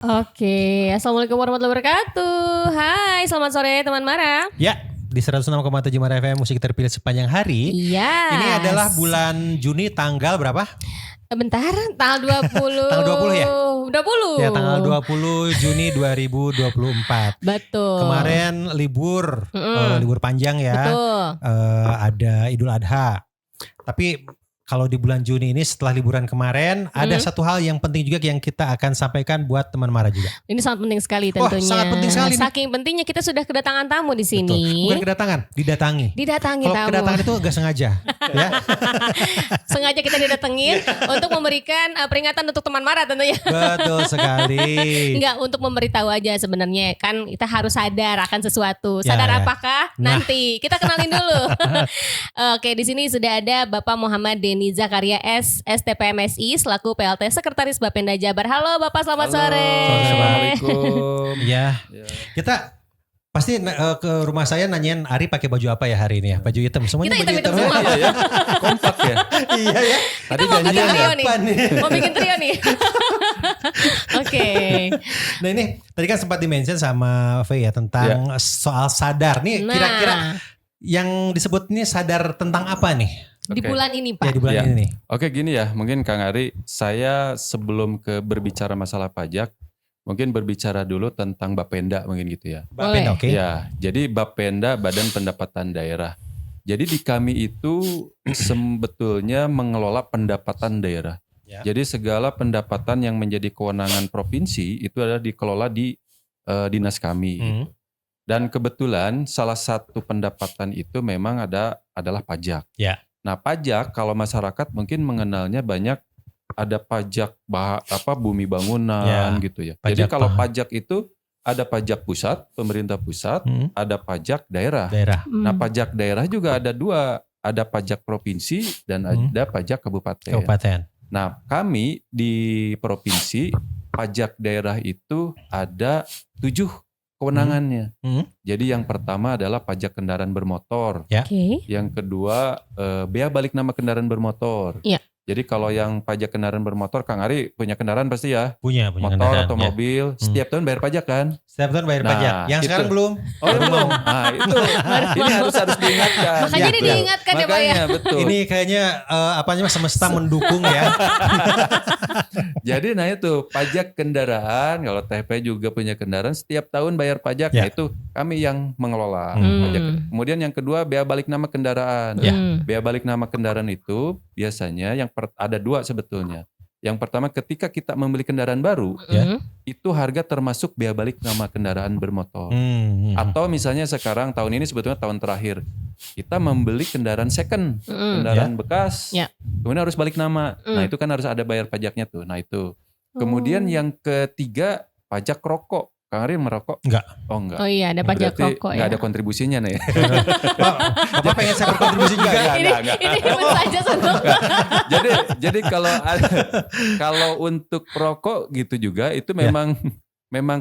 Oke, Assalamualaikum warahmatullahi wabarakatuh. Hai, selamat sore teman Mara. Ya, di 106,7 Mara FM musik terpilih sepanjang hari. Iya. Ini adalah bulan Juni tanggal berapa? Bentar, tanggal 20. Tanggal 20 ya? 20. Ya, tanggal 20 Juni 2024. Betul. Kemarin libur, libur panjang ya. Betul. Ada Idul Adha. Tapi kalau di bulan Juni ini setelah liburan kemarin ada satu hal yang penting juga yang kita akan sampaikan buat teman Mara juga. Ini sangat penting sekali tentunya. Sangat penting sekali. Saking pentingnya kita sudah kedatangan tamu di sini. Betul. Bukan kedatangan, didatangi. Didatangi Kalau tamu. kedatangan itu gak sengaja. Ya. Sengaja kita didatengin untuk memberikan peringatan untuk teman Mara tentunya. Betul sekali. Enggak, untuk memberitahu aja sebenarnya kan kita harus sadar akan sesuatu. Ya, Sadar ya. apakah? Nah. Nanti kita kenalin dulu. Oke, di sini sudah ada Bapak Muhammad Denny Zakaria S, STPMSI selaku PLT Sekretaris Bapenda Jabar. Halo Bapak, selamat sore. Assalamualaikum. Ya. Ya. Kita pasti ke rumah saya nanyain Ari pakai baju apa ya hari ini ya? Baju hitam. Semuanya Kita baju hitam-hitam hitam. semua. Iya ya, kompak ya. Iya ya. Tadi Kita mau bikin janjian trio ya. nih. Apa nih? Mau bikin trio nih. Oke. Nah ini tadi kan sempat dimention sama V ya tentang soal sadar. Nih Nah, kira-kira yang disebut ini sadar tentang apa nih? di Oke. bulan ini Ya Pak. di bulan Ya. ini nih. Oke gini ya, mungkin Kang Ari, saya sebelum berbicara masalah pajak, mungkin berbicara dulu tentang Bapenda mungkin gitu ya. Boleh. Oke. Ya, jadi Bapenda Badan Pendapatan Daerah. Jadi di kami itu sebetulnya mengelola pendapatan daerah. Ya. Jadi segala pendapatan yang menjadi kewenangan provinsi itu adalah dikelola di dinas kami. Hmm. Dan kebetulan salah satu pendapatan itu memang adalah pajak. Ya. Nah, pajak kalau masyarakat mungkin mengenalnya banyak ada pajak bumi bangunan Ya, gitu ya. pajak Jadi kalau paham. pajak itu ada pajak pusat, pemerintah pusat, ada pajak daerah. Daerah. Nah, pajak daerah juga ada dua, ada pajak provinsi dan ada pajak kabupaten. Kabupaten. Nah, kami di provinsi pajak daerah itu ada 7 kewenangannya. Jadi yang pertama adalah pajak kendaraan bermotor. Oke. Yang kedua bea balik nama kendaraan bermotor. Iya. Jadi kalau yang pajak kendaraan bermotor, Kang Ari punya kendaraan pasti ya. Punya Motor kendaraan, atau ya. mobil, setiap tahun bayar pajak kan? Setiap tahun bayar Nah, pajak. Yang itu. sekarang belum. Oh belum. Nah itu ini harus diingatkan. Makanya ini Gitu. diingatkan ya, Pak, ya. Makanya betul. Ini kayaknya apa namanya semesta mendukung ya. Jadi nah itu pajak kendaraan, kalau TP juga punya kendaraan setiap tahun bayar pajak, Ya. nah itu kami yang mengelola Hmm. pajak. Kemudian yang kedua bea balik nama kendaraan. Ya. Bea balik nama kendaraan itu biasanya ada 2 sebetulnya. Yang pertama ketika kita membeli kendaraan baru, Ya. itu harga termasuk bea balik nama kendaraan bermotor. Atau misalnya sekarang tahun ini sebetulnya tahun terakhir kita membeli kendaraan second, kendaraan bekas, Ya. kemudian harus balik nama. Nah itu kan harus ada bayar pajaknya tuh. Nah itu. Kemudian yang ketiga pajak rokok. Kang Ari merokok? Enggak. Oh enggak. Oh iya, ada pajak Berarti rokok enggak ya. ada kontribusinya nih. Bapak pengen saya berkontribusi juga. Enggak. Ini ribet saja sentuh. Jadi kalau untuk rokok gitu juga itu memang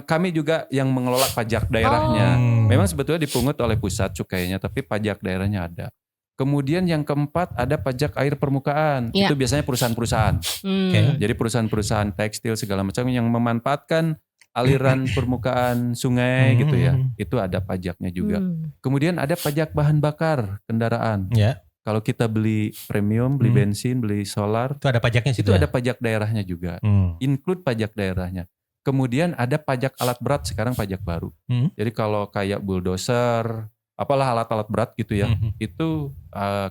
kami juga yang mengelola pajak daerahnya. Memang sebetulnya dipungut oleh pusat cukainya, tapi pajak daerahnya ada. Kemudian yang keempat ada pajak air permukaan. Ya. Itu biasanya perusahaan-perusahaan. Oke. Jadi perusahaan-perusahaan tekstil segala macam yang memanfaatkan aliran permukaan sungai gitu ya. Itu ada pajaknya juga. Kemudian ada pajak bahan bakar kendaraan. Ya. Kalau kita beli premium, beli bensin, beli solar, Itu ada pajaknya situ. itu ya? ada pajak daerahnya juga. Include pajak daerahnya. Kemudian ada pajak alat berat, sekarang pajak baru. Jadi kalau kayak bulldozer, apalah alat-alat berat gitu ya, itu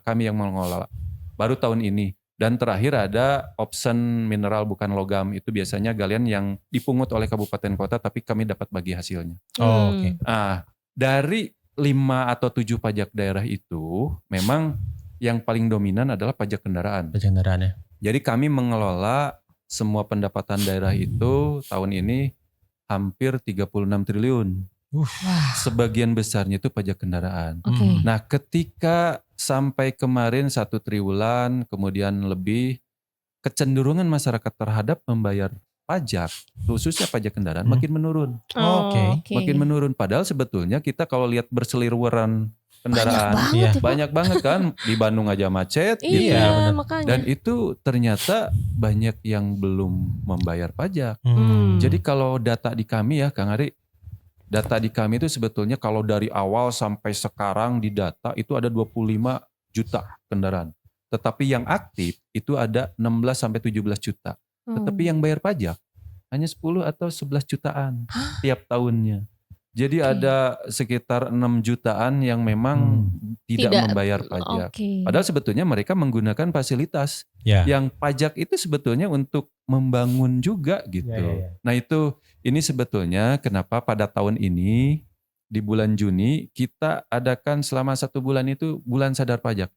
kami yang mengelola. Baru tahun ini. Dan terakhir ada option mineral bukan logam. Itu biasanya galian yang dipungut oleh kabupaten kota, tapi kami dapat bagi hasilnya. Oh, oke. Nah, dari 5 atau 7 pajak daerah itu, memang yang paling dominan adalah pajak kendaraan. Pajak kendaraannya. Jadi kami mengelola semua pendapatan daerah itu tahun ini hampir 36 triliun. Sebagian besarnya itu pajak kendaraan. Oke. Nah, ketika sampai kemarin 1 triwulan, kemudian lebih, kecenderungan masyarakat terhadap membayar pajak, khususnya pajak kendaraan makin menurun. Oke. Makin menurun. Padahal sebetulnya kita kalau lihat berseliweran kendaraan. Banyak banget kan, di Bandung aja macet gitu. Iya, makanya. Dan itu ternyata banyak yang belum membayar pajak. Jadi kalau data di kami ya Kang Ari, data di kami itu sebetulnya kalau dari awal sampai sekarang di data itu ada 25 juta kendaraan. Tetapi yang aktif itu ada 16 sampai 17 juta. Tetapi yang bayar pajak hanya 10 atau 11 jutaan tiap tahunnya. Jadi ada sekitar 6 jutaan yang memang tidak membayar pajak. Padahal sebetulnya mereka menggunakan fasilitas yang pajak itu sebetulnya untuk membangun juga gitu. Nah ini sebetulnya kenapa pada tahun ini di bulan Juni kita adakan selama 1 bulan itu bulan sadar pajak.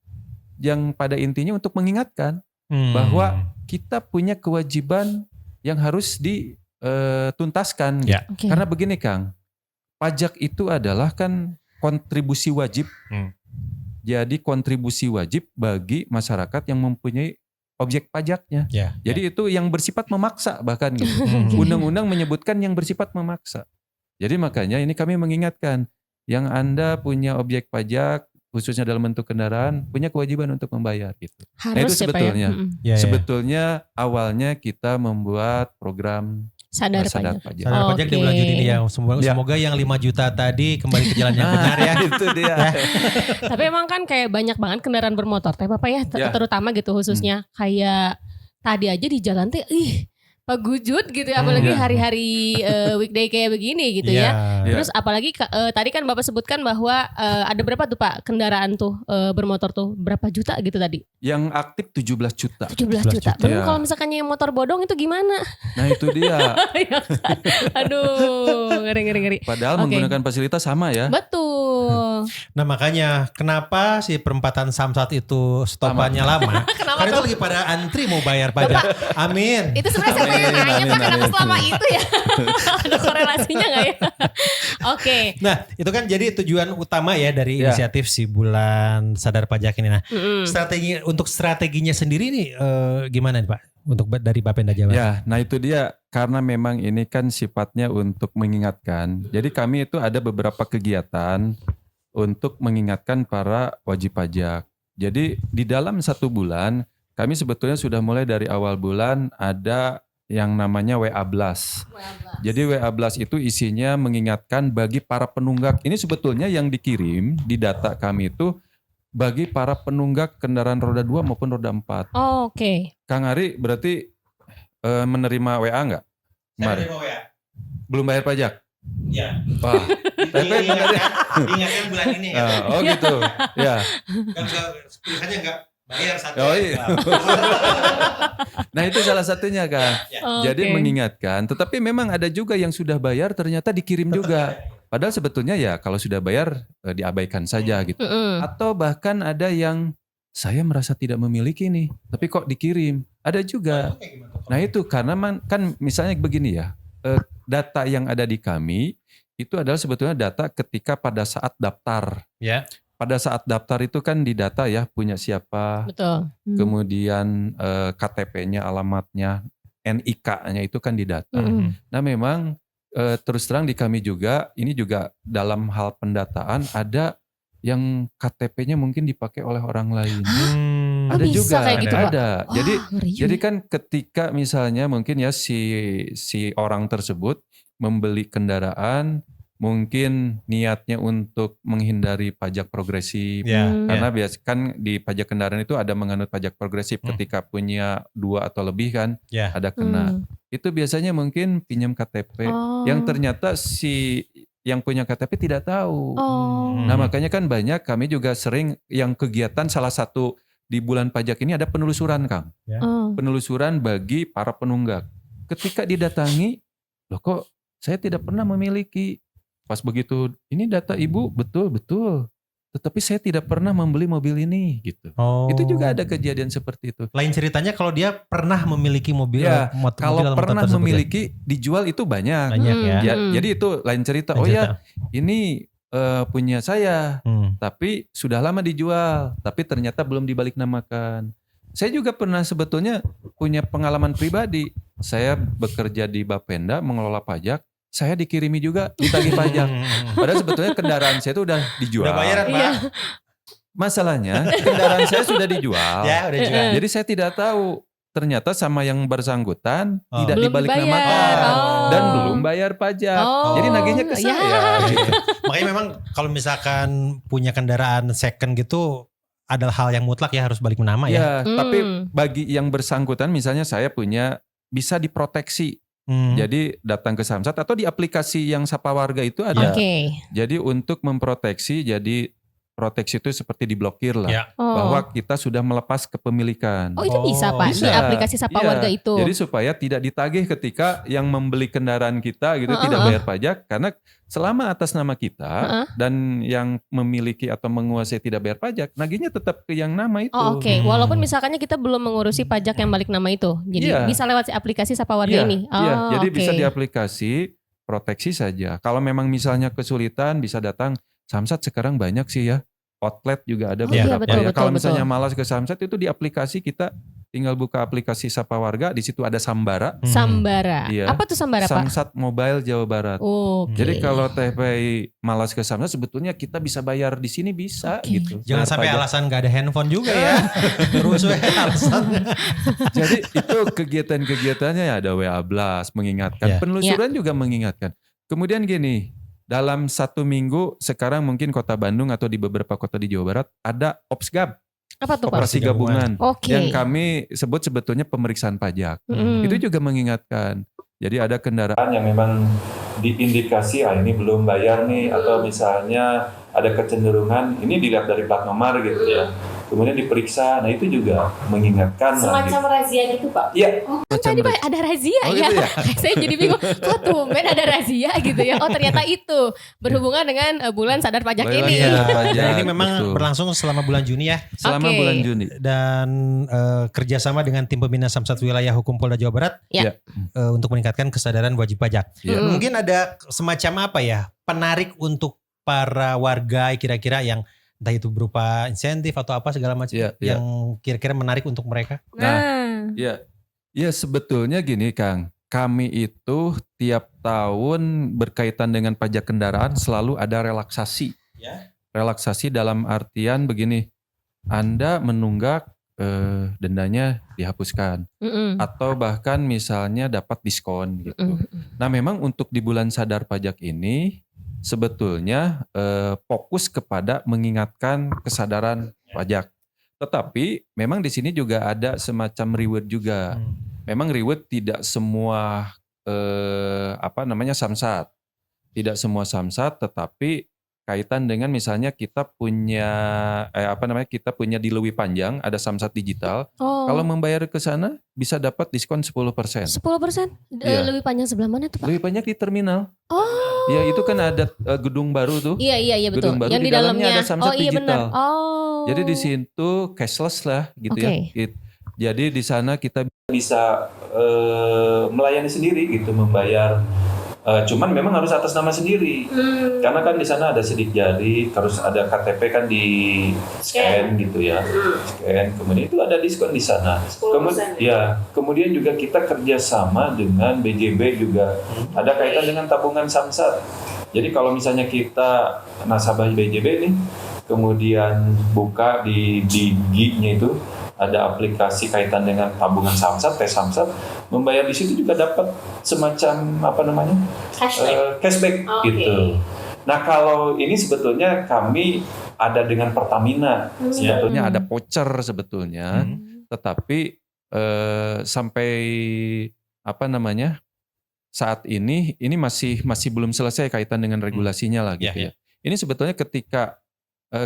Yang pada intinya untuk mengingatkan bahwa kita punya kewajiban yang harus dituntaskan. Karena begini Kang, pajak itu adalah kan kontribusi wajib. Jadi kontribusi wajib bagi masyarakat yang mempunyai objek pajaknya. Jadi itu yang bersifat memaksa bahkan gitu. Undang-undang menyebutkan yang bersifat memaksa. Jadi makanya ini kami mengingatkan yang Anda punya objek pajak khususnya dalam bentuk kendaraan punya kewajiban untuk membayar gitu. Nah itu sebetulnya. Sebetulnya awalnya kita membuat program Sadar pajak. Sadar pajak di bulan Juni ini ya. Semoga yang 5 juta tadi kembali ke jalan yang benar ya. Itu dia. Tapi emang kan kayak banyak banget kendaraan bermotor teh Bapak ya, terutama gitu khususnya kayak tadi aja di jalan teh pagujut gitu ya, apalagi hari-hari weekday kayak begini gitu ya. Terus apalagi tadi kan Bapak sebutkan bahwa ada berapa tuh Pak kendaraan tuh bermotor tuh berapa juta gitu tadi? Yang aktif 17 juta. 17 juta. Belum kalau misalkan yang motor bodong itu gimana? Nah itu dia. Aduh, ngeri. Padahal menggunakan fasilitas sama ya. Betul. Nah makanya kenapa si perempatan Samsat itu stopannya lama? Karena itu lagi pada antri mau bayar pajak. Amin. Itu sebenarnya saya pengen nanya Pak kenapa selama itu ya? Ada korelasinya gak ya? Oke. Nah itu kan jadi tujuan utama ya dari inisiatif si bulan sadar pajak ini. Nah strateginya sendiri nih gimana nih Pak? Untuk dari Bapenda Jabar. Ya, nah itu dia karena memang ini kan sifatnya untuk mengingatkan. Jadi kami itu ada beberapa kegiatan untuk mengingatkan para wajib pajak. Jadi di dalam 1 bulan kami sebetulnya sudah mulai dari awal bulan ada yang namanya WA Blast. Jadi WA Blast itu isinya mengingatkan bagi para penunggak. Ini sebetulnya yang dikirim di data kami itu bagi para penunggak kendaraan roda 2 maupun roda 4. Oh, oke. Kang Ari berarti menerima WA enggak? Saya menerima WA. Belum bayar pajak? Ya. Wah. Diingatkan bulan ini kan. Oh gitu. Ya. Tulisannya enggak bayar satu. Oh iya. Nah itu salah satunya Kang. Jadi mengingatkan, tetapi memang ada juga yang sudah bayar ternyata dikirim juga. Padahal sebetulnya ya kalau sudah bayar diabaikan saja gitu. Atau bahkan ada yang saya merasa tidak memiliki nih, tapi kok dikirim. Ada juga. Nah itu karena kan misalnya begini ya, data yang ada di kami itu adalah sebetulnya data ketika pada saat daftar. Pada saat daftar itu kan didata ya punya siapa, kemudian KTP-nya, alamatnya, NIK-nya itu kan didata. Nah memang terus terang di kami juga, ini juga dalam hal pendataan ada yang KTP-nya mungkin dipakai oleh orang lain. Ada juga, kayak gitu, ada. Jadi kan ketika misalnya mungkin ya si orang tersebut membeli kendaraan, mungkin niatnya untuk menghindari pajak progresif. Karena biasa kan di pajak kendaraan itu ada menganut pajak progresif ketika punya 2 atau lebih kan ada kena. Itu biasanya mungkin pinjam KTP yang ternyata si yang punya KTP tidak tahu. Nah makanya kan banyak kami juga sering yang kegiatan salah satu di bulan pajak ini ada penelusuran Kang. Penelusuran bagi para penunggak. Ketika didatangi, loh kok saya tidak pernah memiliki. Pas begitu, ini data ibu betul. Tetapi saya tidak pernah membeli mobil ini gitu. Itu juga ada kejadian seperti itu. Lain ceritanya kalau dia pernah memiliki mobil. Kalau pernah memiliki dijual itu banyak. Jadi itu lain cerita. Ini punya saya. Tapi sudah lama dijual. Tapi ternyata belum dibalik namakan. Saya juga pernah sebetulnya punya pengalaman pribadi. Saya bekerja di Bapenda mengelola pajak. saya dikirimi juga ditagih pajak. Padahal sebetulnya kendaraan saya itu udah dijual. Udah bayaran Pak. Iya. Masalahnya kendaraan saya sudah dijual. Ya udah jual. Jadi saya tidak tahu ternyata sama yang bersangkutan tidak Belum dibalik dibayar. namakan Oh. dan belum bayar pajak. Oh. Jadi nagihnya ke Ya. saya. Gitu. Makanya memang kalau misalkan punya kendaraan second gitu adalah hal yang mutlak ya harus balik nama ya. Ya, tapi bagi yang bersangkutan misalnya saya punya bisa diproteksi. Jadi datang ke Samsat atau di aplikasi yang Sapa Warga itu ada. Oke. Jadi untuk memproteksi, jadi proteksi itu seperti diblokir lah. Ya. Oh. Bahwa kita sudah melepas kepemilikan. Oh itu bisa Pak bisa. di aplikasi Sapa Iya, Warga itu. Jadi supaya tidak ditagih ketika yang membeli kendaraan kita gitu tidak bayar pajak. Karena selama atas nama kita dan yang memiliki atau menguasai tidak bayar pajak, nagihnya tetap ke yang nama itu. Oh oke. Walaupun misalkannya kita belum mengurusi pajak yang balik nama itu. Jadi Iya. bisa lewat si aplikasi Sapa Warga ini. Iya, jadi oke. bisa di aplikasi, proteksi saja. Kalau memang misalnya kesulitan bisa datang. Samsat sekarang banyak sih ya. Outlet juga ada Oh iya, beberapa betul, ya. betul, Kalau misalnya betul. malas ke Samsat itu di aplikasi kita tinggal buka aplikasi Sapa Warga, di situ ada Sambara. Sambara. Iya. Apa tuh Sambara Pak? Samsat Mobile Jawa Barat. Oke. Jadi kalau TPI malas ke Samsat sebetulnya kita bisa bayar di sini bisa Oke. gitu. Jangan Bayar sampai pajak. alasan gak ada handphone juga ya. Terus alasan. Jadi itu kegiatan-kegiatannya ya ada WA Blast mengingatkan, Ya. penelusuran juga mengingatkan. Kemudian gini, dalam 1 minggu sekarang mungkin Kota Bandung atau di beberapa kota di Jawa Barat ada Opsgab, Apa tuh Pak? operasi gabungan, Oke. yang kami sebut sebetulnya pemeriksaan pajak. Mm-mm. Itu juga mengingatkan. Jadi ada kendaraan yang memang diindikasi ini belum bayar nih, atau misalnya ada kecenderungan ini dilihat dari plat nomor gitu ya. Kemudian diperiksa, nah itu juga mengingatkan. Semacam razia gitu Pak? Iya. Oh kan tadi Pak ada razia Oh, ya. gitu ya? Saya jadi bingung. Kok tumben ada razia gitu ya. Oh ternyata itu berhubungan dengan bulan sadar pajak Bulan ini. sadar pajak. Dan ini memang betul. berlangsung selama bulan Juni ya. Selama Oke. bulan Juni. Dan kerjasama dengan tim pembina Samsat Wilayah Hukum Polda Jawa Barat Ya. untuk meningkatkan kesadaran wajib pajak. Ya. Mungkin ada semacam apa ya, penarik untuk para warga kira-kira yang entah itu berupa insentif atau apa segala macam Ya, ya. yang kira-kira menarik untuk mereka. Nah. Ya sebetulnya gini Kang, kami itu tiap tahun berkaitan dengan pajak kendaraan selalu ada relaksasi. Ya. Relaksasi dalam artian begini, Anda menunggak dendanya dihapuskan. Mm-mm. Atau bahkan misalnya dapat diskon gitu. Mm-mm. Nah memang untuk di bulan sadar pajak ini sebetulnya fokus kepada mengingatkan kesadaran pajak. Tetapi memang di sini juga ada semacam reward juga. Memang reward tidak semua samsat. Tidak semua samsat, tetapi kaitan dengan misalnya kita punya kita punya di Lewi Panjang ada samsat digital. Oh. Kalau membayar ke sana bisa dapat diskon 10%. 10%? Iya. Lebih panjang sebelah mana tuh Pak? Lebih banyak di terminal. Oh. Ya itu kan ada gedung baru tuh. Iya betul. Gedung baru Yang di di dalamnya dalamnya ada samsat oh iya benar. digital. Oh. Jadi di situ cashless lah gitu Oke. ya. Jadi di sana kita bisa melayani sendiri gitu, membayar. Cuman memang harus atas nama sendiri. Karena kan di sana ada sidik jari, terus ada KTP kan di scan gitu ya. Scan, kemudian itu ada diskon di sana. Kemudian juga kita kerjasama dengan BJB juga. Ada kaitan dengan tabungan samsat. Jadi kalau misalnya kita nasabah BJB nih, kemudian buka di GI-nya itu ada aplikasi kaitan dengan tabungan samsat, tes samsat, membayar di situ juga dapat semacam cashback gitu. Nah kalau ini sebetulnya kami ada dengan Pertamina, sebetulnya ada voucher sebetulnya, tetapi sampai saat ini masih belum selesai kaitan dengan regulasinya lah gitu ya. Ini sebetulnya ketika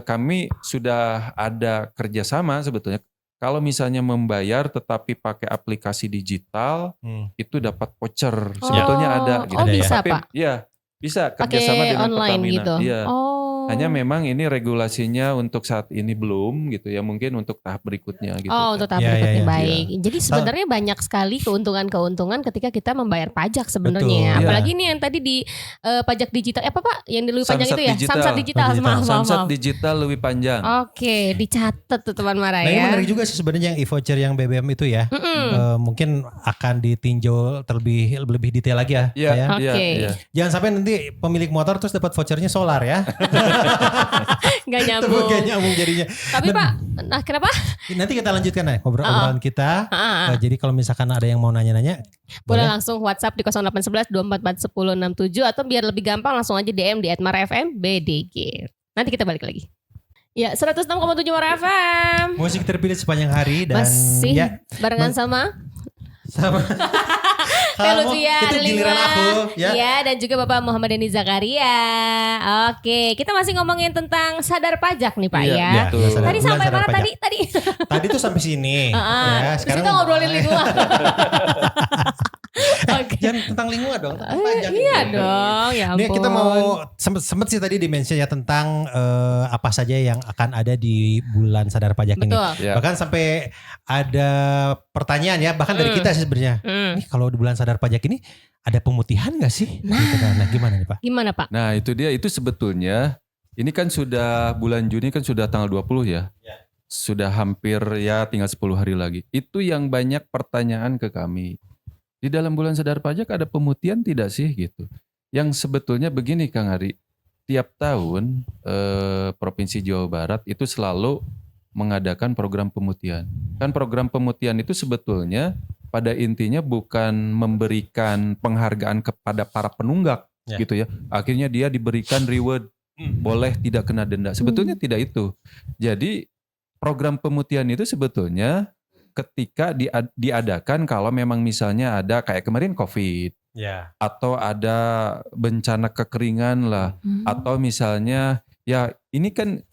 kami sudah ada kerjasama sebetulnya. Kalau misalnya membayar tetapi pakai aplikasi digital, itu dapat voucher. Sebetulnya ada gitu. Oh bisa tapi, Pak? Ya bisa Pakai kerjasama dengan online Pertamina. gitu? Iya. Oh. Hanya memang ini regulasinya untuk saat ini belum gitu ya, mungkin untuk tahap berikutnya gitu. Untuk tahap berikutnya baik. Jadi sebenarnya banyak sekali keuntungan-keuntungan ketika kita membayar pajak sebenarnya. Apalagi nih yang tadi di pajak digital, apa Pak? Yang di lebih panjang itu ya? Samsat digital. Samsat digital lebih panjang. Oke, dicatat tuh teman Mara ya. Nah ini menarik juga sih sebenarnya yang e-voucher yang BBM itu ya. Mungkin akan ditinjau lebih detail lagi ya. Oke. Jangan sampai nanti pemilik motor terus dapat vouchernya solar ya. Gak nyambung. Gak nyambung jadinya. Tapi Pak, nah kenapa? Nanti kita lanjutkan ya obrolan kita. Jadi kalau misalkan ada yang mau nanya-nanya, boleh langsung WhatsApp di 0811 244 1067 atau biar lebih gampang langsung aja DM di @marafm_bdg. Nanti kita balik lagi. Ya, 106,7 Mara FM. Musik terpilih sepanjang hari dan masih barengan sama itu giliran aku ya, dan juga Bapak Muhammad Denny Zakaria. Oke, kita masih ngomongin tentang sadar pajak nih Pak ya. Tadi sampai mana tadi? Tadi tuh sampai sini. Ya, sekarang kita ngobrolin lingkungan. Jangan tentang lingkungan dong, tentang pajak. Iya dong, ya ampun. Nih kita mau sempet sih tadi dimention ya tentang apa saja yang akan ada di bulan sadar pajak ini. Bahkan sampai ada pertanyaan ya, bahkan dari kita sih sebenarnya. Nih kalau di bulan sadar pajak ini ada pemutihan gak sih? Nah gimana nih Pak? Gimana Pak? Nah itu dia, itu sebetulnya ini kan sudah bulan Juni kan sudah tanggal 20 ya. Sudah hampir ya tinggal 10 hari lagi. Itu yang banyak pertanyaan ke kami. Di dalam bulan sadar pajak ada pemutihan tidak sih gitu. Yang sebetulnya begini Kang Ari, tiap tahun Provinsi Jawa Barat itu selalu mengadakan program pemutihan. Kan program pemutihan itu sebetulnya pada intinya bukan memberikan penghargaan kepada para penunggak gitu ya. Akhirnya dia diberikan reward, boleh tidak kena denda. Sebetulnya tidak itu. Jadi program pemutihan itu sebetulnya ketika diadakan kalau memang misalnya ada kayak kemarin COVID atau ada bencana kekeringan lah, atau misalnya ya ini kan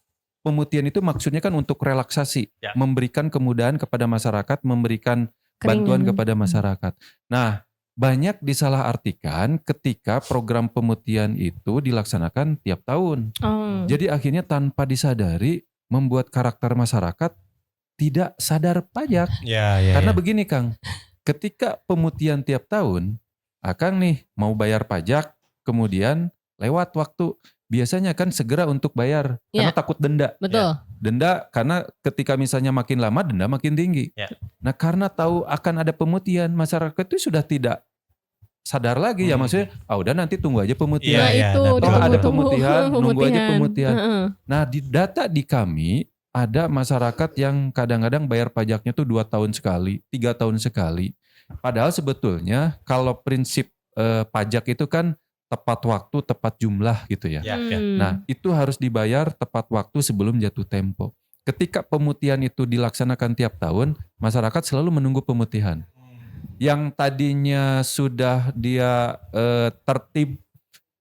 pemutihan itu maksudnya kan untuk relaksasi, memberikan kemudahan kepada masyarakat, memberikan bantuan kepada masyarakat. Nah banyak disalahartikan ketika program pemutihan itu dilaksanakan tiap tahun. Jadi akhirnya tanpa disadari membuat karakter masyarakat tidak sadar pajak. Karena begini Kang, ketika pemutihan tiap tahun, Akang nih mau bayar pajak, kemudian lewat waktu, biasanya kan segera untuk bayar, karena takut denda. Betul. Denda karena ketika misalnya makin lama denda makin tinggi. Nah karena tahu akan ada pemutihan, masyarakat itu sudah tidak sadar lagi ya, maksudnya udah nanti tunggu aja pemutihan. Ada pemutihan, nunggu aja pemutihan. Nah di data di kami, ada masyarakat yang kadang-kadang bayar pajaknya tuh 2 tahun sekali, 3 tahun sekali. Padahal sebetulnya kalau prinsip pajak itu kan tepat waktu, tepat jumlah gitu ya. Nah itu harus dibayar tepat waktu sebelum jatuh tempo. Ketika pemutihan itu dilaksanakan tiap tahun, masyarakat selalu menunggu pemutihan. Yang tadinya sudah dia tertib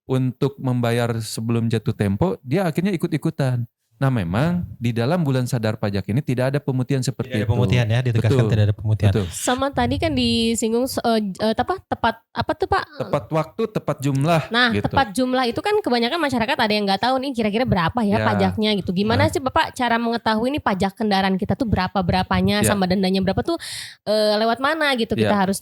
untuk membayar sebelum jatuh tempo, dia akhirnya ikut-ikutan. Nah memang di dalam bulan sadar pajak ini tidak ada pemutihan seperti itu. Tidak ada pemutihan ya, ditegaskan tidak ada pemutihan. Sama tadi kan disinggung tepat apa tuh Pak? Tepat waktu, tepat jumlah. Nah gitu. Tepat jumlah itu kan kebanyakan masyarakat ada yang nggak tahu nih kira-kira berapa ya pajaknya gitu. Gimana sih Bapak cara mengetahui nih pajak kendaraan kita tuh berapa-berapanya sama dendanya berapa tuh lewat mana gitu kita harus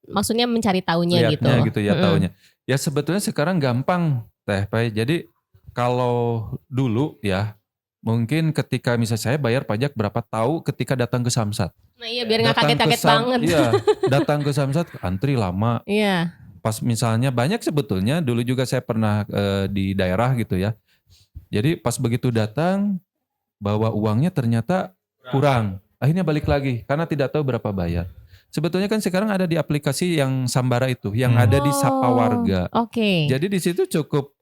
maksudnya mencari tahunya gitu. Lihatnya gitu ya tahunya. Ya sebetulnya sekarang gampang Teh Pai. Jadi kalau dulu ya, mungkin ketika misalnya saya bayar pajak berapa tahu ketika datang ke Samsat. Nah iya biar gak kaget-kaget banget. Iya, datang ke Samsat antri lama. Iya. Pas misalnya banyak sebetulnya, dulu juga saya pernah di daerah gitu ya. Jadi pas begitu datang, bawa uangnya ternyata kurang. Akhirnya balik lagi, karena tidak tahu berapa bayar. Sebetulnya kan sekarang ada di aplikasi yang Sambara itu, yang ada di Sapa Warga. Jadi di situ cukup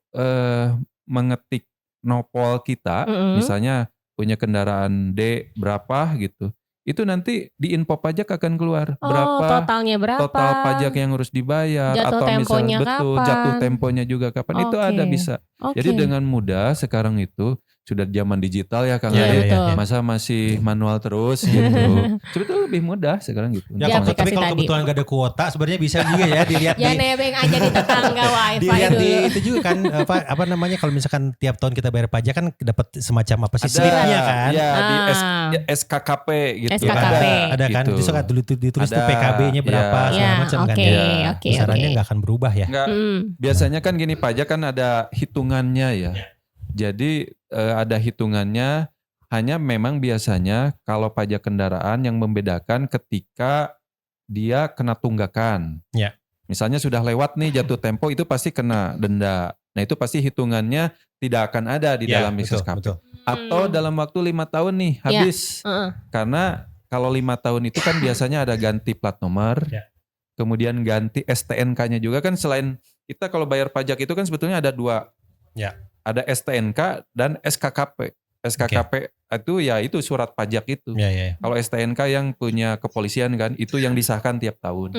mengetik nopol kita, misalnya punya kendaraan D berapa gitu, itu nanti di info pajak akan keluar berapa totalnya berapa, total pajak yang harus dibayar, jatuh atau misalnya kapan? jatuh temponya juga kapan, itu ada bisa. Jadi dengan mudah sekarang itu sudah zaman digital ya Kang. Masa masih manual terus gitu. Sebetulnya lebih mudah sekarang gitu. Ya, tapi kalau kebetulan gak ada kuota sebenarnya bisa juga ya dilihat ya nebeng aja di tetangga wifi dilihat di itu juga kan apa namanya kalau misalkan tiap tahun kita bayar pajak kan dapat semacam apa sih slipnya kan. Ya di SKKP gitu. SKKP. Ada kan gitu. ditulis tuh PKB-nya berapa segala macam kan. Besarannya nggak akan berubah ya. Biasanya kan gini, pajak kan ada hitungannya ya. Jadi ada hitungannya, hanya memang biasanya kalau pajak kendaraan yang membedakan ketika dia kena tunggakan. Ya. Misalnya sudah lewat nih jatuh tempo itu pasti kena denda. Nah itu pasti hitungannya tidak akan ada di dalam SKKP. Atau dalam waktu 5 tahun nih habis. Karena kalau 5 tahun itu kan biasanya ada ganti plat nomor. Kemudian ganti STNK-nya juga kan, selain kita kalau bayar pajak itu kan sebetulnya ada 2. Ya. Ada STNK dan SKKP. SKKP itu ya itu surat pajak itu. Kalau STNK yang punya kepolisian kan, itu yang disahkan tiap tahun.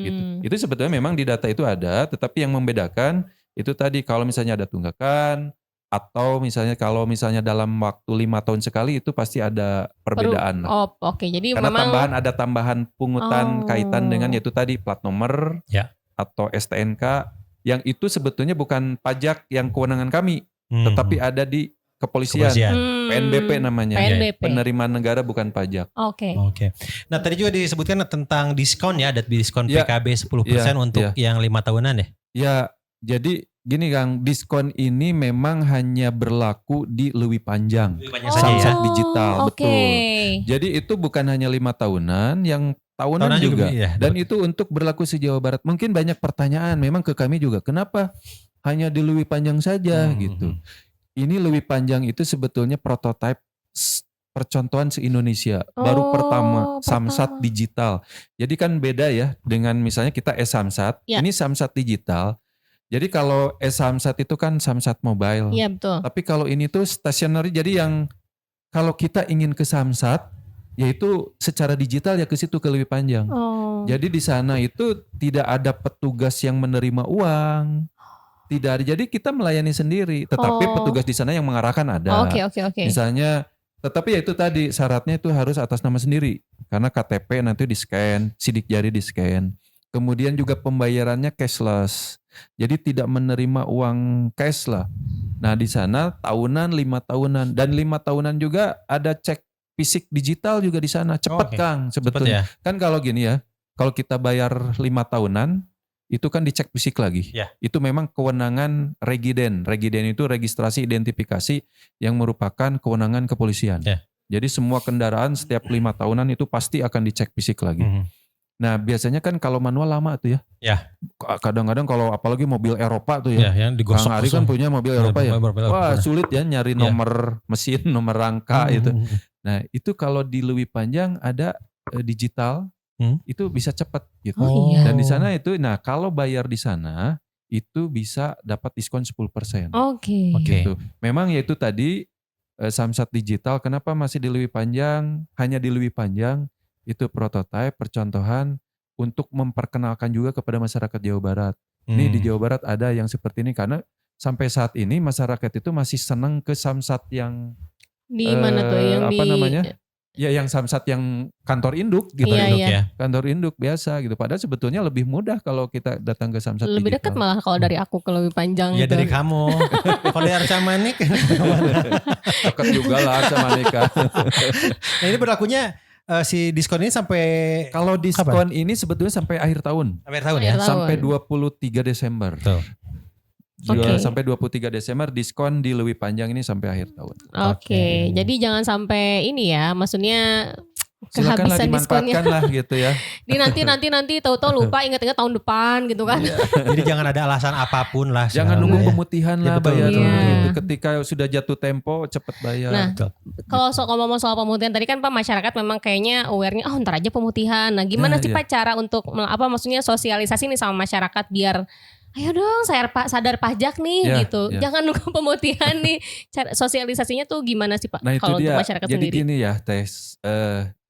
Gitu. Itu sebetulnya memang di data itu ada, tetapi yang membedakan itu tadi kalau misalnya ada tunggakan, atau misalnya kalau misalnya dalam waktu 5 tahun sekali itu pasti ada perbedaan. Jadi karena memang ada tambahan pungutan kaitan dengan yaitu tadi plat nomor atau STNK, yang itu sebetulnya bukan pajak yang kewenangan kami, tetapi ada di kepolisian. PNBP namanya. Penerimaan negara bukan pajak. Oke. Nah tadi juga disebutkan tentang diskon ya, ada diskon PKB 10% untuk yang 5 tahunan ya? Ya, jadi gini Kang, diskon ini memang hanya berlaku di Leuwi Panjang. Samsat digital, betul. Jadi itu bukan hanya 5 tahunan, yang tahunan juga. Dan itu untuk berlaku se-Jawa Barat. Mungkin banyak pertanyaan memang ke kami juga, kenapa hanya di Leuwi Panjang saja gitu. Ini Leuwi Panjang itu sebetulnya prototipe percontohan se-Indonesia. Baru pertama Samsat digital. Jadi kan beda ya dengan misalnya kita e-Samsat. Ini Samsat digital. Jadi kalau e-Samsat itu kan Samsat mobile. Iya betul. Tapi kalau ini tuh stationary, jadi yang kalau kita ingin ke Samsat, yaitu secara digital ya ke situ, ke Leuwi Panjang. Jadi di sana itu tidak ada petugas yang menerima uang. Tidak ada. Jadi kita melayani sendiri. Tetapi petugas di sana yang mengarahkan ada. Misalnya, tetapi ya itu tadi syaratnya itu harus atas nama sendiri. Karena KTP nanti di-scan, sidik jari di-scan. Kemudian juga pembayarannya cashless. Jadi tidak menerima uang cash lah. Nah di sana tahunan, 5 tahunan. Dan 5 tahunan juga ada cek fisik digital juga di sana. Cepat Kang sebetulnya. Kan kalau gini ya, kalau kita bayar 5 tahunan, itu kan dicek fisik lagi. Itu memang kewenangan Regiden. Regiden itu registrasi identifikasi yang merupakan kewenangan kepolisian. Jadi semua kendaraan setiap 5 tahunan itu pasti akan dicek fisik lagi. Nah biasanya kan kalau manual lama tuh ya. Kadang-kadang kalau apalagi mobil Eropa tuh ya. Yang digosok. Kang Ari kan punya mobil Eropa ya. Wah sulit ya nyari nomor mesin, nomor rangka itu. Nah itu kalau di Leuwi Panjang ada digital, itu bisa cepat gitu. Dan di sana itu, nah kalau bayar di sana itu bisa dapat diskon 10%. Gitu. Memang ya itu tadi Samsat digital, kenapa masih di Leuwi Panjang? Hanya di Leuwi Panjang. Itu prototipe percontohan untuk memperkenalkan juga kepada masyarakat Jawa Barat. Nih di Jawa Barat ada yang seperti ini, karena sampai saat ini masyarakat itu masih senang ke Samsat yang di mana tuh yang apa namanya? Ya yang Samsat yang kantor induk gitu. Kantor induk biasa gitu. Padahal sebetulnya lebih mudah kalau kita datang ke Samsat lebih digital. dekat malah kalau dari aku ke Leuwi Panjang. Ya dari kamu. Kalau dari Arca Manik. Dekat juga lah Arca Manika. Nah ini berlakunya si diskon ini sampai kalau diskon ini sebetulnya sampai akhir tahun. Sampai akhir tahun ya? Sampai 23 Desember. Betul. Sampai 23 Desember diskon di Leuwi Panjang ini sampai akhir tahun. Jadi jangan sampai ini ya, maksudnya silakanlah kehabisan diskonnya lah gitu ya. Di nanti tahu-tahu lupa, ingat-ingat tahun depan gitu kan. Jadi jangan ada alasan apapun lah. Jangan nunggu pemutihan lah bayar. Ketika sudah jatuh tempo cepet bayar. Nah, kalau ngomong soal pemutihan tadi kan Pak, masyarakat memang kayaknya aware-nya ntar aja pemutihan. Nah, gimana sih Pak cara untuk maksudnya sosialisasi nih sama masyarakat biar ayo dong sadar pajak nih gitu. Jangan nunggu pemutihan nih. Sosialisasinya tuh gimana sih Pak kalau untuk masyarakat jadi sendiri? Jadi gini ya Tes,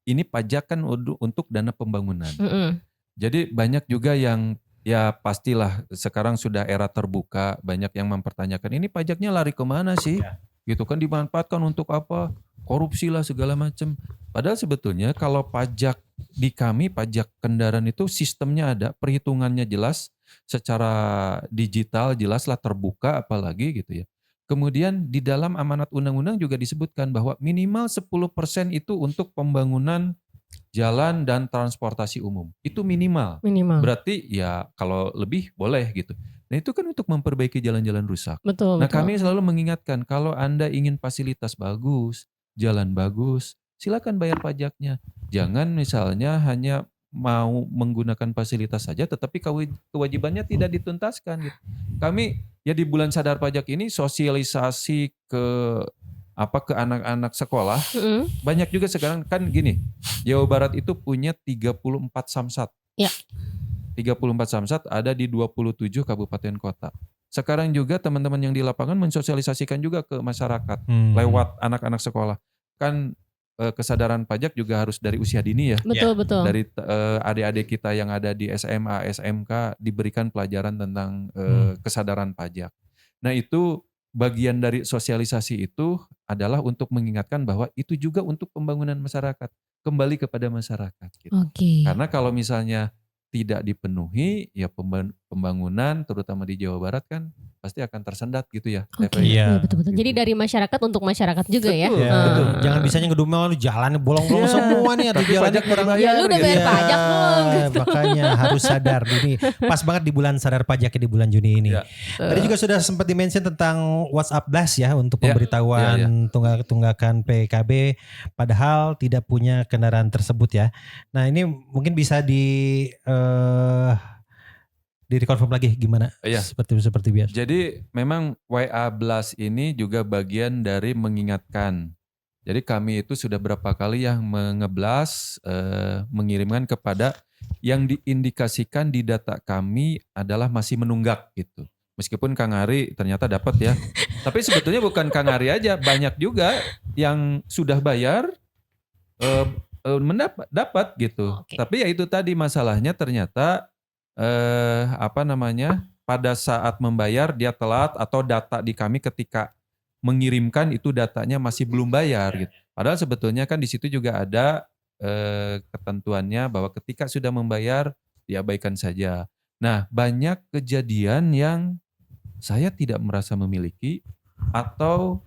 ini pajak kan untuk dana pembangunan. Jadi banyak juga yang ya pastilah sekarang sudah era terbuka, banyak yang mempertanyakan ini pajaknya lari kemana sih? gitu kan, dimanfaatkan untuk apa? Korupsi lah segala macam. Padahal sebetulnya kalau pajak di kami, pajak kendaraan itu sistemnya ada, perhitungannya jelas, secara digital jelaslah, terbuka apalagi gitu ya. Kemudian di dalam amanat undang-undang juga disebutkan bahwa minimal 10% itu untuk pembangunan jalan dan transportasi umum. Itu minimal. Berarti ya kalau lebih boleh gitu. Nah itu kan untuk memperbaiki jalan-jalan rusak. Betul. Kami selalu mengingatkan kalau Anda ingin fasilitas bagus, jalan bagus, silakan bayar pajaknya. Jangan misalnya hanya mau menggunakan fasilitas saja tetapi kewajibannya tidak dituntaskan gitu. Kami ya di bulan sadar pajak ini sosialisasi ke anak-anak sekolah. Banyak juga sekarang kan gini, Jawa Barat itu punya 34 samsat. Ya. 34 samsat ada di 27 kabupaten kota. Sekarang juga teman-teman yang di lapangan mensosialisasikan juga ke masyarakat lewat anak-anak sekolah. Kan kesadaran pajak juga harus dari usia dini ya. Betul. Dari adik-adik kita yang ada di SMA, SMK diberikan pelajaran tentang kesadaran pajak. Nah itu bagian dari sosialisasi itu adalah untuk mengingatkan bahwa itu juga untuk pembangunan masyarakat. Kembali kepada masyarakat. Gitu. Karena kalau misalnya tidak dipenuhi, ya pembangunan terutama di Jawa Barat kan pasti akan tersendat gitu ya. Iya, betul-betul. Jadi dari masyarakat untuk masyarakat juga ya. Betul. Jangan bisanya ngedumel jalan bolong-bolong semua nih atau jalannya kurang ya lu udah bayar pajak belum? Gitu. Makanya harus sadar ini. Pas banget di bulan sadar pajak di bulan Juni ini. Tadi juga sudah sempat di-mention tentang WhatsApp Blast ya untuk pemberitahuan tunggakan PKB padahal tidak punya kendaraan tersebut ya. Nah, ini mungkin bisa di-reconfirm lagi gimana? Seperti biasa. Jadi memang WA Blast ini juga bagian dari mengingatkan. Jadi kami itu sudah berapa kali yang mengeblas, mengirimkan kepada yang diindikasikan di data kami adalah masih menunggak gitu. Meskipun Kang Ari ternyata dapat ya. Tapi sebetulnya bukan Kang Ari aja, banyak juga yang sudah bayar dapat gitu. Tapi ya itu tadi masalahnya ternyata pada saat membayar dia telat atau data di kami ketika mengirimkan itu datanya masih belum bayar gitu. Padahal sebetulnya kan di situ juga ada ketentuannya bahwa ketika sudah membayar diabaikan saja. Nah, banyak kejadian yang saya tidak merasa memiliki atau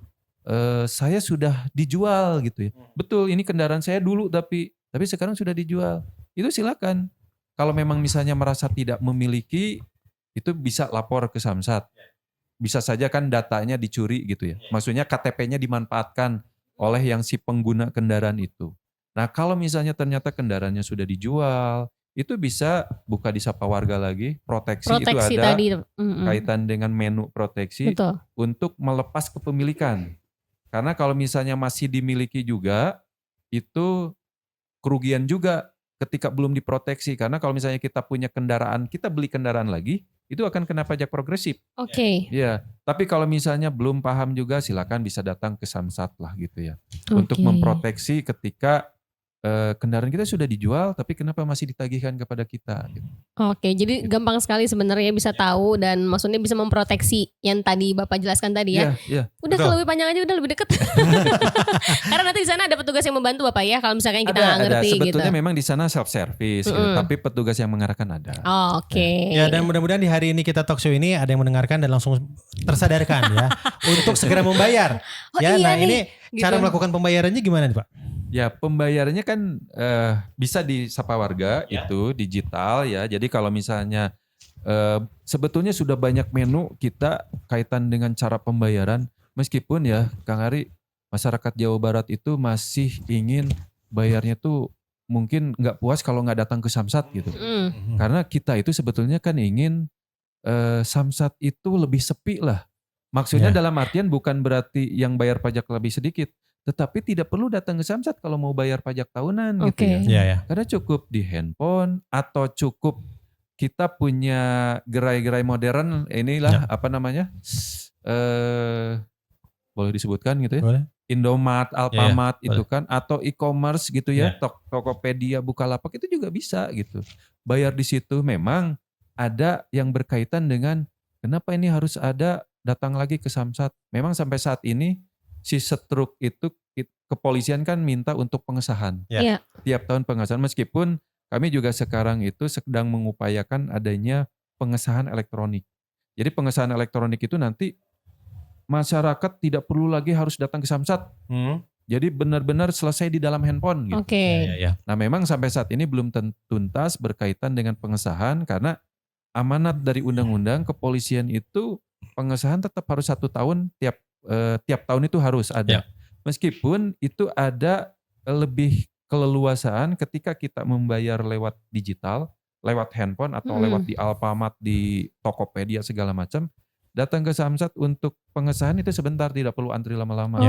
saya sudah dijual gitu ya. Betul, ini kendaraan saya dulu tapi sekarang sudah dijual. Itu silakan. Kalau memang misalnya merasa tidak memiliki, itu bisa lapor ke Samsat. Bisa saja kan datanya dicuri gitu ya. Maksudnya KTP-nya dimanfaatkan oleh yang si pengguna kendaraan itu. Nah kalau misalnya ternyata kendaraannya sudah dijual, itu bisa buka di Sapa Warga lagi. Proteksi itu ada tadi. Kaitan dengan menu proteksi. Betul. Untuk melepas kepemilikan. Karena kalau misalnya masih dimiliki juga, itu kerugian juga ketika belum diproteksi. Karena kalau misalnya kita punya kendaraan, kita beli kendaraan lagi, itu akan kena pajak progresif. Ya, tapi kalau misalnya belum paham juga, silakan bisa datang ke Samsat lah gitu ya. Untuk memproteksi ketika kendaraan kita sudah dijual, tapi kenapa masih ditagihkan kepada kita? Gitu. Jadi gampang sekali sebenarnya bisa tahu dan maksudnya bisa memproteksi yang tadi Bapak jelaskan tadi ya. Udah kalau lebih panjang aja udah lebih deket. Karena nanti di sana ada petugas yang membantu Bapak ya kalau misalkan kita nggak ngerti gitu. Sebetulnya memang di sana self service, gitu, tapi petugas yang mengarahkan ada. Ya dan mudah-mudahan di hari ini kita talk show ini ada yang mendengarkan dan langsung tersadarkan ya untuk segera membayar. Ini cara melakukan pembayarannya gimana nih Pak? Ya pembayarannya kan bisa di Sapa Warga itu digital ya. Jadi kalau misalnya sebetulnya sudah banyak menu kita kaitan dengan cara pembayaran. Meskipun ya Kang Ari, masyarakat Jawa Barat itu masih ingin bayarnya tuh mungkin nggak puas kalau nggak datang ke Samsat gitu. Karena kita itu sebetulnya kan ingin Samsat itu lebih sepi lah. Maksudnya dalam artian bukan berarti yang bayar pajak lebih sedikit. Tetapi tidak perlu datang ke Samsat kalau mau bayar pajak tahunan gitu ya. Karena cukup di handphone atau cukup kita punya gerai-gerai modern inilah boleh disebutkan gitu ya. Boleh. Indomart, Alfamart itu kan atau e-commerce gitu ya, Tokopedia, Bukalapak itu juga bisa gitu. Bayar di situ memang ada yang berkaitan dengan kenapa ini harus ada datang lagi ke Samsat. Memang sampai saat ini si setruk itu kepolisian kan minta untuk pengesahan. Yeah. Tiap tahun pengesahan, meskipun kami juga sekarang itu sedang mengupayakan adanya pengesahan elektronik. Jadi pengesahan elektronik itu nanti masyarakat tidak perlu lagi harus datang ke Samsat. Jadi benar-benar selesai di dalam handphone gitu. Oke. Nah memang sampai saat ini belum tuntas berkaitan dengan pengesahan karena amanat dari undang-undang kepolisian itu pengesahan tetap harus 1 tahun tiap tahun itu harus ada. Meskipun itu ada lebih keleluasaan ketika kita membayar lewat digital, lewat handphone atau lewat di Alfamart, di Tokopedia segala macam. Datang ke Samsat untuk pengesahan itu sebentar, tidak perlu antri lama-lama.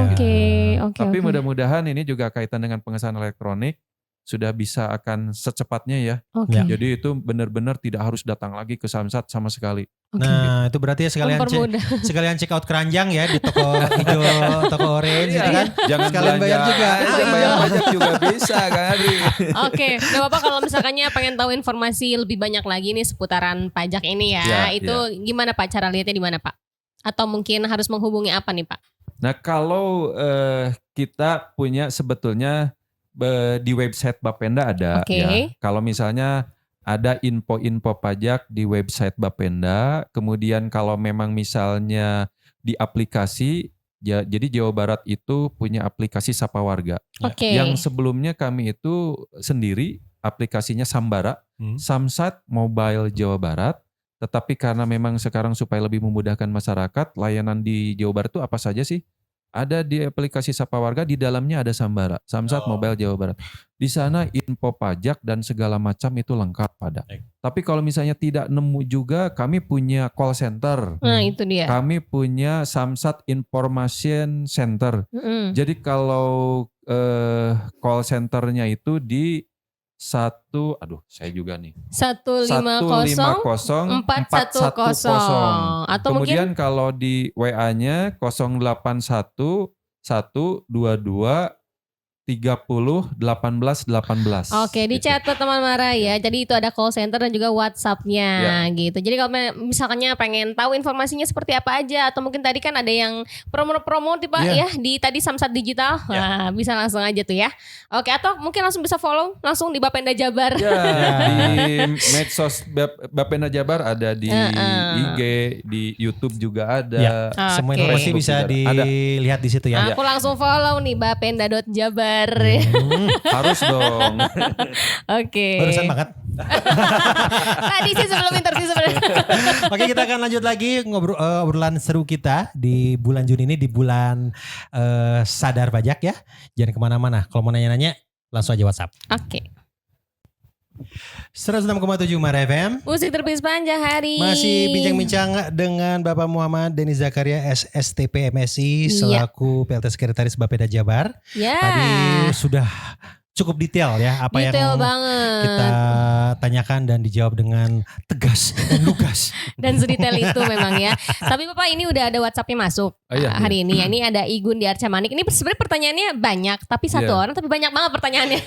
Tapi mudah-mudahan ini juga kaitan dengan pengesahan elektronik sudah bisa akan secepatnya ya. Jadi itu benar-benar tidak harus datang lagi ke Samsat sama sekali. Nah itu berarti ya sekalian check out keranjang ya di toko hijau, toko orange gitu kan. Jangan sekalian bayar juga. Bayar pajak juga bisa kan. Gak apa-apa kalau misalkannya pengen tahu informasi lebih banyak lagi nih seputaran pajak ini gimana Pak, cara lihatnya di mana Pak? Atau mungkin harus menghubungi apa nih Pak? Nah kalau kita punya sebetulnya di website Bapenda ada ya. Kalau misalnya ada info-info pajak di website Bapenda, kemudian kalau memang misalnya di aplikasi, jadi Jawa Barat itu punya aplikasi Sapa Warga. Yang sebelumnya kami itu sendiri aplikasinya Sambara, Samsat Mobile Jawa Barat. Tetapi karena memang sekarang supaya lebih memudahkan masyarakat, layanan di Jawa Barat itu apa saja sih? Ada di aplikasi Sapa Warga, di dalamnya ada Sambara, Samsat Mobile Jawa Barat. Di sana info pajak dan segala macam itu lengkap ada. Tapi kalau misalnya tidak nemu juga, kami punya call center. Nah itu dia. Kami punya Samsat Information Center. Jadi kalau call centernya itu di 150 410. Atau kemudian mungkin kalau di WA-nya 081 122 30 18 18. Oke, dicatat teman Mara ya. Jadi itu ada call center dan juga WhatsApp-nya gitu. Jadi kalau misalkannya pengen tahu informasinya seperti apa aja, atau mungkin tadi kan ada yang promo-promo tipe ya di tadi Samsat Digital, nah, bisa langsung aja tuh ya. Oke, atau mungkin langsung bisa follow langsung di Bapenda Jabar. Di medsos Bapenda Jabar ada di IG, di YouTube juga ada. Semua informasi bisa dilihat di situ ya. Aku langsung follow nih bapenda.jabar. Harus dong. Barusan banget. Tadi sih sebelum interview sebenarnya. Oke, kita akan lanjut lagi obrolan seru kita di bulan Juni ini, di bulan sadar pajak ya. Jangan kemana-mana. Kalau mau nanya-nanya langsung aja WhatsApp. 106,7 Mara FM. Musik terpilih sepanjang hari. Masih bincang-bincang dengan Bapak Muhammad Denny Zakaria SSTP MSI selaku PLT Sekretaris Bapenda Jabar. Tadi sudah cukup detail ya apa detail yang banget kita tanyakan dan dijawab dengan tegas dan lugas. Dan sedetail itu memang ya. Tapi Bapak ini udah ada WhatsApp-nya masuk hari ini. Ini ada Igun di Arca Manik. Ini sebenarnya pertanyaannya banyak, tapi satu orang tapi banyak banget pertanyaannya.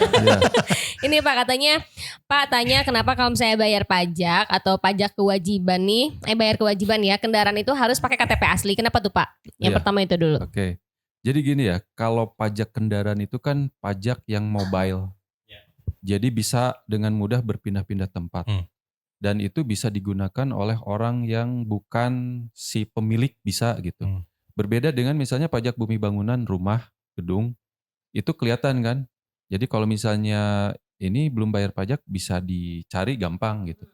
Ini Pak katanya, Pak tanya kenapa kalau saya bayar pajak atau pajak kewajiban nih, bayar kewajiban ya, kendaraan itu harus pakai KTP asli. Kenapa tuh Pak? Yang pertama itu dulu. Oke. Jadi gini ya, kalau pajak kendaraan itu kan pajak yang mobile. Jadi bisa dengan mudah berpindah-pindah tempat. Dan itu bisa digunakan oleh orang yang bukan si pemilik bisa gitu. Berbeda dengan misalnya pajak bumi bangunan, rumah, gedung. Itu kelihatan kan. Jadi kalau misalnya ini belum bayar pajak bisa dicari gampang gitu.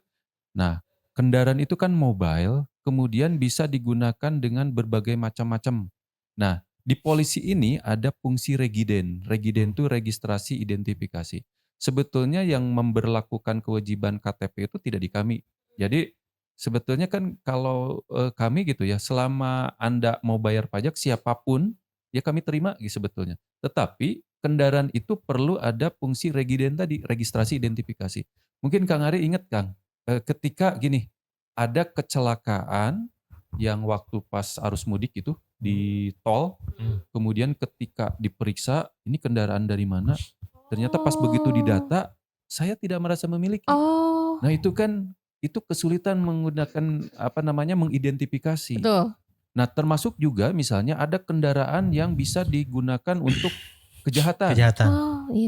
Nah, kendaraan itu kan mobile, kemudian bisa digunakan dengan berbagai macam-macam. Nah, di polisi ini ada fungsi regiden. Regiden itu registrasi identifikasi. Sebetulnya yang memberlakukan kewajiban KTP itu tidak di kami. Jadi sebetulnya kan kalau kami gitu ya, selama Anda mau bayar pajak siapapun ya kami terima gitu sebetulnya. Tetapi kendaraan itu perlu ada fungsi regiden tadi, registrasi identifikasi. Mungkin Kang Ari ingat Kang, ketika gini, ada kecelakaan yang waktu pas arus mudik itu di tol, kemudian ketika diperiksa ini kendaraan dari mana, ternyata pas begitu didata saya tidak merasa memiliki. Nah itu kan itu kesulitan menggunakan mengidentifikasi. Betul. Nah, termasuk juga misalnya ada kendaraan yang bisa digunakan untuk kejahatan. Iya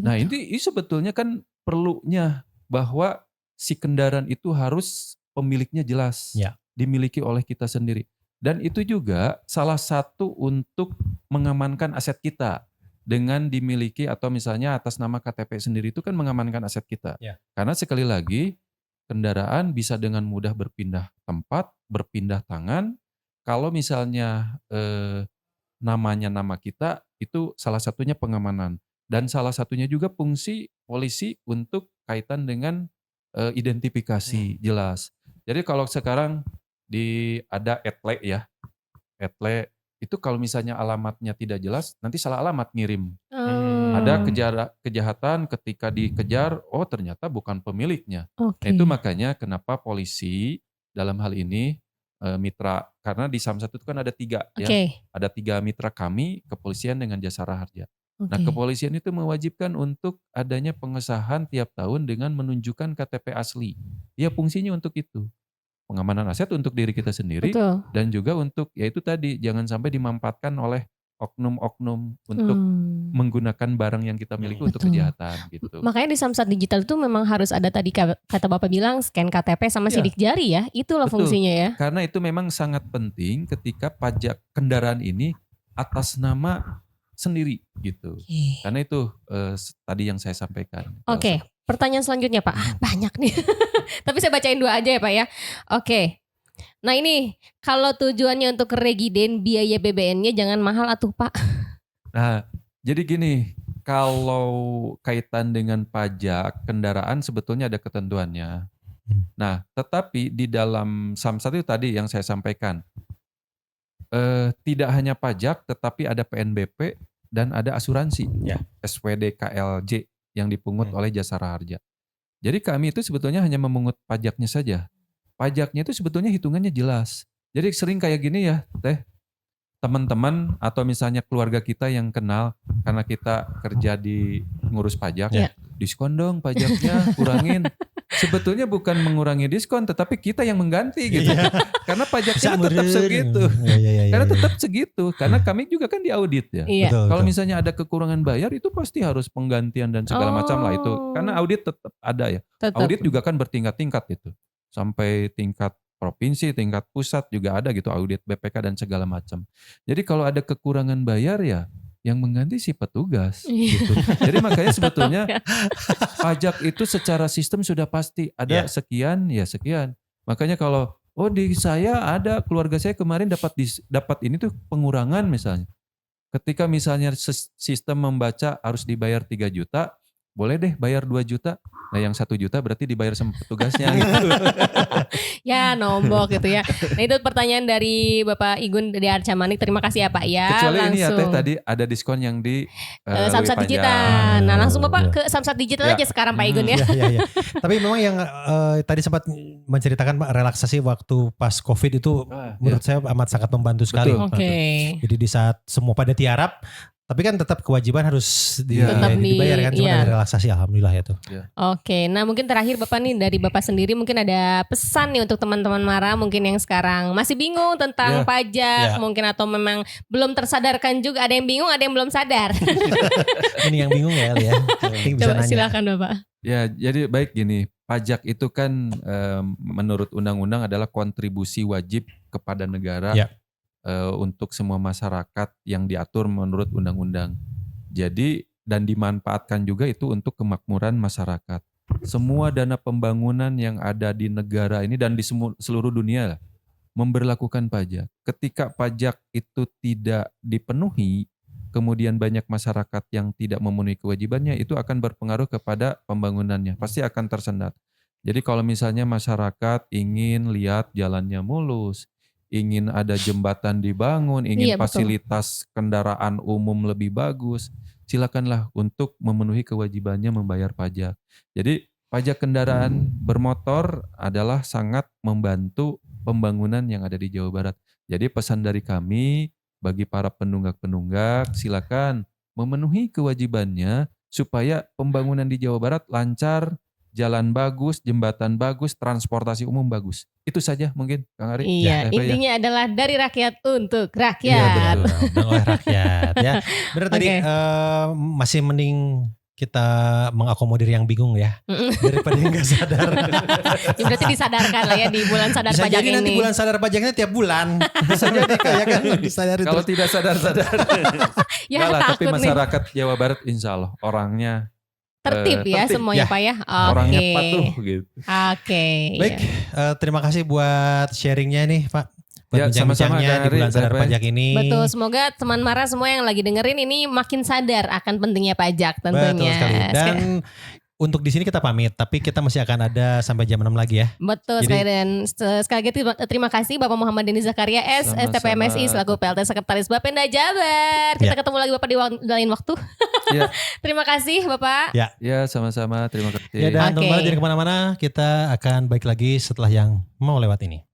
Nah, ini sebetulnya kan perlunya bahwa si kendaraan itu harus pemiliknya jelas, dimiliki oleh kita sendiri. Dan itu juga salah satu untuk mengamankan aset kita dengan dimiliki atau misalnya atas nama KTP sendiri itu kan mengamankan aset kita. Karena sekali lagi kendaraan bisa dengan mudah berpindah tempat, berpindah tangan. Kalau misalnya namanya nama kita, itu salah satunya pengamanan. Dan salah satunya juga fungsi polisi untuk kaitan dengan identifikasi jelas. Jadi kalau sekarang ada etle ya, etle itu kalau misalnya alamatnya tidak jelas, nanti salah alamat ngirim. Ada kejahatan ketika dikejar, oh ternyata bukan pemiliknya. Nah, itu makanya kenapa polisi dalam hal ini mitra, karena di Samsat itu kan ada 3 ya. Ada 3 mitra kami, kepolisian dengan Jasara Harja. Nah, kepolisian itu mewajibkan untuk adanya pengesahan tiap tahun dengan menunjukkan KTP asli. Ya fungsinya untuk itu. Pengamanan aset untuk diri kita sendiri. Betul. Dan juga untuk yaitu tadi jangan sampai dimanfaatkan oleh oknum-oknum untuk menggunakan barang yang kita miliki untuk kejahatan gitu. Makanya di Samsat Digital itu memang harus ada tadi kata Bapak bilang scan KTP sama sidik jari ya. Itulah fungsinya ya. Karena itu memang sangat penting ketika pajak kendaraan ini atas nama sendiri gitu. Karena itu tadi yang saya sampaikan. Pertanyaan selanjutnya Pak. Banyak nih. Tapi saya bacain 2 aja ya Pak ya. Nah ini kalau tujuannya untuk regiden biaya BBN-nya jangan mahal atuh Pak. Nah jadi gini, kalau kaitan dengan pajak kendaraan sebetulnya ada ketentuannya. Nah tetapi di dalam Samsat itu tadi yang saya sampaikan, tidak hanya pajak tetapi ada PNBP dan ada asuransi, SWD KLJ yang dipungut oleh Jasara Harja. Jadi kami itu sebetulnya hanya memungut pajaknya saja. Pajaknya itu sebetulnya hitungannya jelas. Jadi sering kayak gini ya, teman-teman atau misalnya keluarga kita yang kenal karena kita kerja di ngurus pajak, diskon dong pajaknya, kurangin. Sebetulnya bukan mengurangi diskon, tetapi kita yang mengganti gitu. Karena pajaknya tetap segitu. Karena tetap segitu. Karena kami juga kan diaudit ya. Kalau misalnya ada kekurangan bayar itu pasti harus penggantian dan segala macam lah itu. Karena audit tetap ada ya. Audit juga kan bertingkat-tingkat itu. Sampai tingkat provinsi, tingkat pusat juga ada gitu audit BPK dan segala macam. Jadi kalau ada kekurangan bayar ya yang mengganti si petugas gitu. Jadi makanya sebetulnya pajak itu secara sistem sudah pasti ada sekian ya sekian. Makanya kalau di saya ada keluarga saya kemarin dapat ini tuh pengurangan misalnya. Ketika misalnya sistem membaca harus dibayar 3 juta, boleh deh bayar 2 juta. Nah yang 1 juta berarti dibayar sama petugasnya gitu. Ya nombok gitu ya. Nah itu pertanyaan dari Bapak Igun dari Arca Manik. Terima kasih ya Pak ya. Kecuali langsung. Ini ya Teh tadi ada diskon yang di Samsat Digital. Nah langsung Bapak ke Samsat Digital aja sekarang Pak Igun ya. Tapi memang yang tadi sempat menceritakan Pak relaksasi waktu pas COVID itu menurut saya amat sangat membantu sekali. Jadi di saat semua pada tiarap, tapi kan tetap kewajiban harus dibayar kan, cuma ada relaksasi alhamdulillah ya tuh. Nah mungkin terakhir Bapak nih dari Bapak sendiri mungkin ada pesan nih untuk teman-teman Mara mungkin yang sekarang masih bingung tentang pajak mungkin atau memang belum tersadarkan juga, ada yang bingung ada yang belum sadar. Ini yang bingung ya Ali ya. Coba silakan Bapak. Ya jadi baik gini, pajak itu kan menurut undang-undang adalah kontribusi wajib kepada negara. Untuk semua masyarakat yang diatur menurut undang-undang. Jadi dan dimanfaatkan juga itu untuk kemakmuran masyarakat. Semua dana pembangunan yang ada di negara ini dan di seluruh dunia memberlakukan pajak. Ketika pajak itu tidak dipenuhi, kemudian banyak masyarakat yang tidak memenuhi kewajibannya, itu akan berpengaruh kepada pembangunannya. Pasti akan tersendat. Jadi kalau misalnya masyarakat ingin lihat jalannya mulus, ingin ada jembatan dibangun, ingin fasilitas kendaraan umum lebih bagus, silakanlah untuk memenuhi kewajibannya membayar pajak. Jadi pajak kendaraan bermotor adalah sangat membantu pembangunan yang ada di Jawa Barat. Jadi pesan dari kami bagi para penunggak-penunggak, silakan memenuhi kewajibannya supaya pembangunan di Jawa Barat lancar, jalan bagus, jembatan bagus, transportasi umum bagus. Itu saja mungkin Kang Ari. Iya, intinya adalah dari rakyat untuk rakyat. Iya, betul. Oleh rakyat ya. Benar tadi masih mending kita mengakomodir yang bingung ya daripada yang nggak sadar. Ya, berarti disadarkan lah ya di bulan sadar bisa pajak jadi ini. Nanti bulan sadar pajaknya tiap bulan. Bisa jadi kayak kan disadari. Kalau tidak sadar-sadar. Ya, tapi masyarakat Jawa Barat insya Allah orangnya tertib ya semuanya Pak ya. Orangnya patuh gitu. Oke. Baik, terima kasih buat sharingnya nih Pak. Ya, sama-sama di bulan sadar pajak ini. Betul, semoga teman Mara semua yang lagi dengerin ini makin sadar akan pentingnya pajak tentunya. Betul sekali. Dan untuk di sini kita pamit, tapi kita masih akan ada sampai jam 6 lagi ya. Betul sekali, dan sekali lagi terima kasih Bapak Muhammad Denny Zakaria S, STP MSI selaku PLT Sekretaris Bapenda Jabar. Kita ketemu lagi Bapak di lain waktu. Ya. Terima kasih Bapak. Ya, sama-sama, terima kasih. Ya, dan teman-teman jangan kemana-mana, kita akan balik lagi setelah yang mau lewat ini.